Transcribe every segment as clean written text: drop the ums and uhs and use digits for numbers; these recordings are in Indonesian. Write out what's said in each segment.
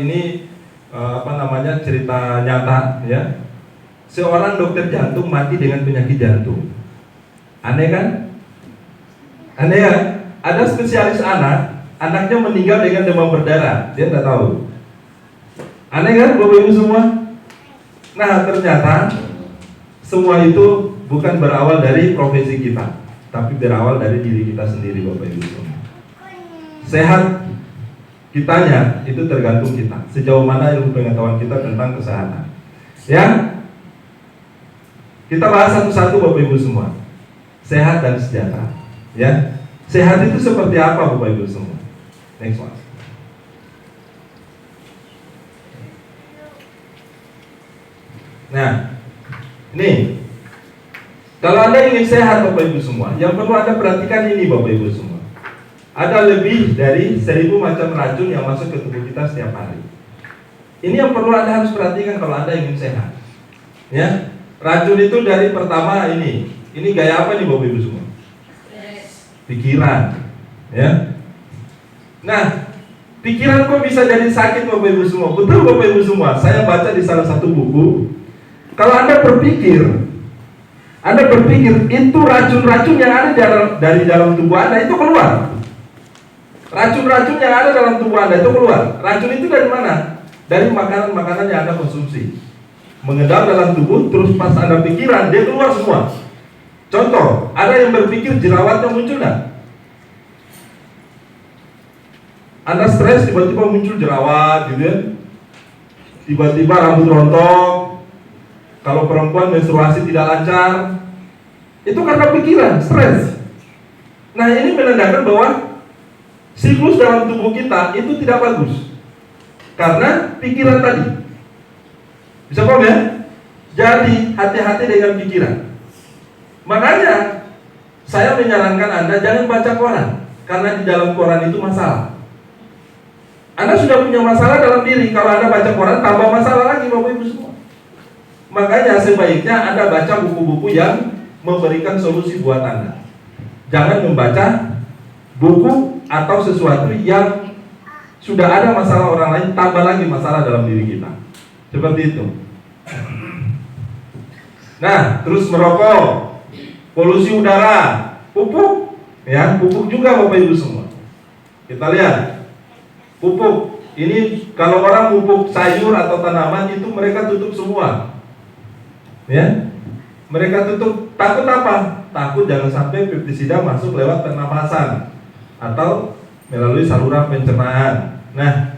ini cerita nyata ya. Seorang dokter jantung mati dengan penyakit jantung. Aneh kan? Aneh ya? Ada spesialis anak, anaknya meninggal dengan demam berdarah, dia nggak tahu. Aneh kan Bapak Ibu semua? Nah ternyata semua itu bukan berawal dari profesi kita, tapi berawal dari diri kita sendiri Bapak Ibu semua. Sehat kitanya itu tergantung kita, sejauh mana ilmu pengetahuan kita tentang kesehatan. Ya, kita bahas satu-satu Bapak Ibu semua. Sehat dan sejahtera. Ya, sehat itu seperti apa Bapak Ibu semua? Next one. Nah, ini kalau Anda ingin sehat Bapak Ibu semua, yang perlu Anda perhatikan ini Bapak Ibu semua. Ada lebih dari 1000 macam racun yang masuk ke tubuh kita setiap hari. Ini yang perlu Anda harus perhatikan kalau Anda ingin sehat. Ya, racun itu dari pertama ini gaya apa nih Bapak Ibu semua? Pikiran. Ya. Nah, pikiran kok bisa jadi sakit Bapak Ibu semua? Betul Bapak Ibu semua. Saya baca di salah satu buku. Kalau Anda berpikir itu racun-racun yang ada dari dalam tubuh Anda itu keluar. Racun-racun yang ada dalam tubuh Anda itu keluar. Racun itu dari mana? Dari makanan-makanan yang Anda konsumsi. Mengendap dalam tubuh, terus pas Anda pikiran, dia keluar semua. Contoh, ada yang berpikir jerawatnya muncul nggak? Anda stres, tiba-tiba muncul jerawat gitu ya. Tiba-tiba rambut rontok. Kalau perempuan menstruasi tidak lancar, itu karena pikiran, stres. Nah ini menandakan bahwa siklus dalam tubuh kita itu tidak bagus karena pikiran tadi. Bisa paham ya? Jadi hati-hati dengan pikiran. Makanya saya menyarankan Anda jangan baca koran, karena di dalam koran itu masalah. Anda sudah punya masalah dalam diri. Kalau Anda baca koran tambah masalah lagi Bapak Ibu semua. Makanya sebaiknya Anda baca buku-buku yang memberikan solusi buat Anda. Jangan membaca buku atau sesuatu yang sudah ada masalah orang lain, tambah lagi masalah dalam diri kita. Seperti itu. Nah, terus merokok, polusi udara, pupuk, ya, pupuk juga Bapak Ibu semua. Kita lihat, pupuk. Ini kalau orang pupuk sayur atau tanaman itu mereka tutup semua. Ya, mereka tutup. Takut apa? Takut jangan sampai pestisida masuk lewat pernapasan atau melalui saluran pencernaan. Nah,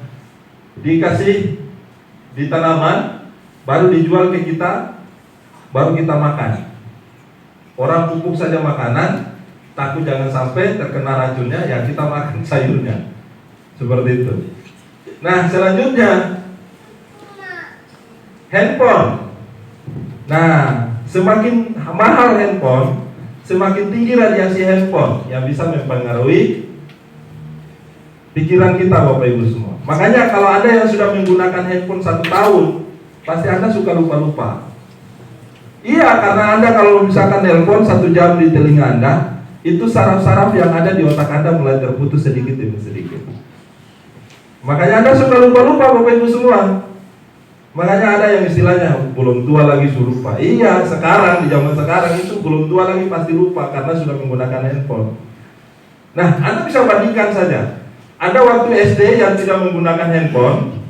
dikasih di tanaman, baru dijual ke kita, baru kita makan. Orang pupuk saja makanan, takut jangan sampai terkena racunnya, ya kita makan sayurnya. Seperti itu. Nah, selanjutnya handphone. Nah, semakin mahal handphone, semakin tinggi radiasi handphone yang bisa mempengaruhi pikiran kita Bapak Ibu semua. Makanya kalau ada yang sudah menggunakan handphone 1 tahun, pasti Anda suka lupa-lupa. Iya, karena Anda kalau misalkan nelpon 1 jam di telinga Anda, itu saraf-saraf yang ada di otak Anda mulai terputus sedikit demi sedikit. Makanya Anda suka lupa-lupa Bapak Ibu semua. Makanya ada yang istilahnya belum tua lagi suruh lupa. Iya, sekarang di zaman sekarang itu belum tua lagi pasti lupa karena sudah menggunakan handphone. Nah, Anda bisa bandingkan saja. Ada waktu SD yang tidak menggunakan handphone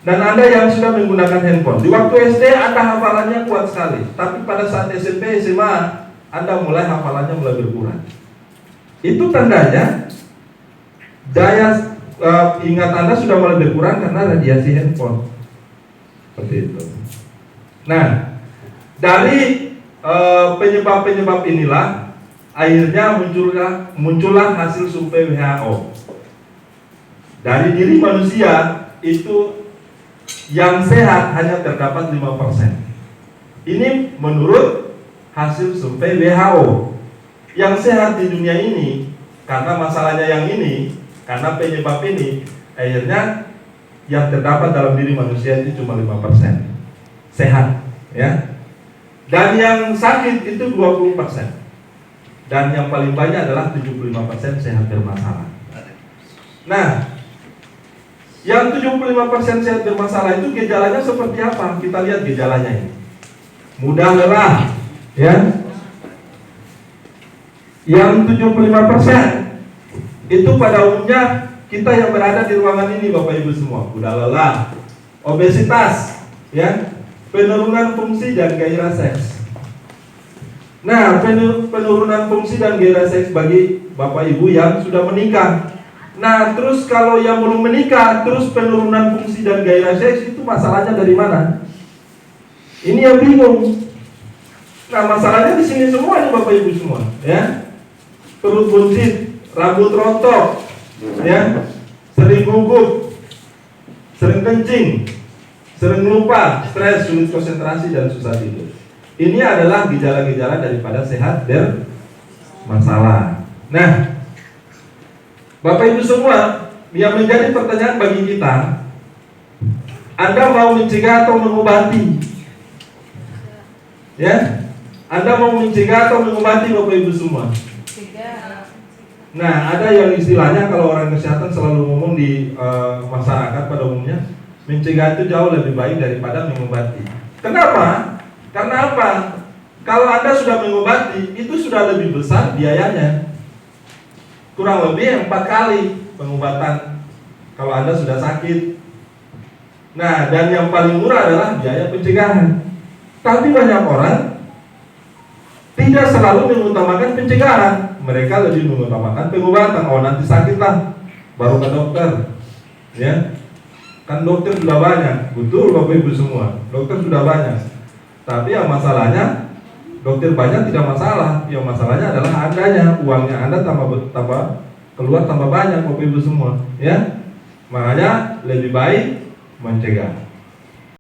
dan Anda yang sudah menggunakan handphone. Di waktu SD Anda hafalannya kuat sekali, tapi pada saat SMP, SMA Anda mulai hafalannya mulai berkurang. Itu tandanya daya ingat Anda sudah mulai berkurang karena radiasi handphone. Seperti itu. Nah, dari penyebab-penyebab inilah akhirnya muncullah hasil survei WHO. Dari diri manusia itu yang sehat hanya terdapat 5%. Ini menurut hasil survei WHO. Yang sehat di dunia ini karena masalahnya yang ini, karena penyebab ini, akhirnya yang terdapat dalam diri manusia itu cuma 5% sehat, ya. Dan yang sakit itu 20%. Dan yang paling banyak adalah 75% sehat bermasalah. Nah, Yang 75% sehat bermasalah itu gejalanya seperti apa? Kita lihat gejalanya ini. Mudah lelah, ya. Yang 75% itu pada umumnya kita yang berada di ruangan ini, Bapak Ibu semua, mudah lelah, obesitas, ya, penurunan fungsi dan gairah seks. Nah, penurunan fungsi dan gairah seks bagi Bapak Ibu yang sudah menikah. Nah, terus kalau yang belum menikah, terus penurunan fungsi dan gairah seks itu masalahnya dari mana? Ini yang bingung. Nah, masalahnya di sini semua nih Bapak Ibu semua, ya. Perut buncit, rambut rontok, ya, sering gugup, sering kencing, sering lupa, stres, sulit konsentrasi dan susah tidur. Ini adalah gejala-gejala daripada sehat bermasalah. Nah, Bapak Ibu semua, yang menjadi pertanyaan bagi kita, Anda mau mencegah atau mengobati? Ya, Anda mau mencegah atau mengobati Bapak Ibu semua? Nah, ada yang istilahnya kalau orang kesehatan selalu ngomong di masyarakat pada umumnya, mencegah itu jauh lebih baik daripada mengobati. Kenapa? Karena apa? Kalau Anda sudah mengobati, itu sudah lebih besar biayanya. Kurang lebih 4 kali pengobatan kalau Anda sudah sakit. Nah, dan yang paling murah adalah biaya pencegahan. Tapi banyak orang tidak selalu mengutamakan pencegahan. Mereka lebih mengutamakan pengobatan. Oh, nanti sakit lah, baru ke dokter. Ya, kan dokter sudah banyak. Betul Bapak Ibu semua, dokter sudah banyak. Tapi yang masalahnya, dokter banyak tidak masalah. Yang masalahnya adalah Andanya, uangnya Anda tambah keluar tambah banyak Bapak Ibu semua, ya. Makanya lebih baik mencegah.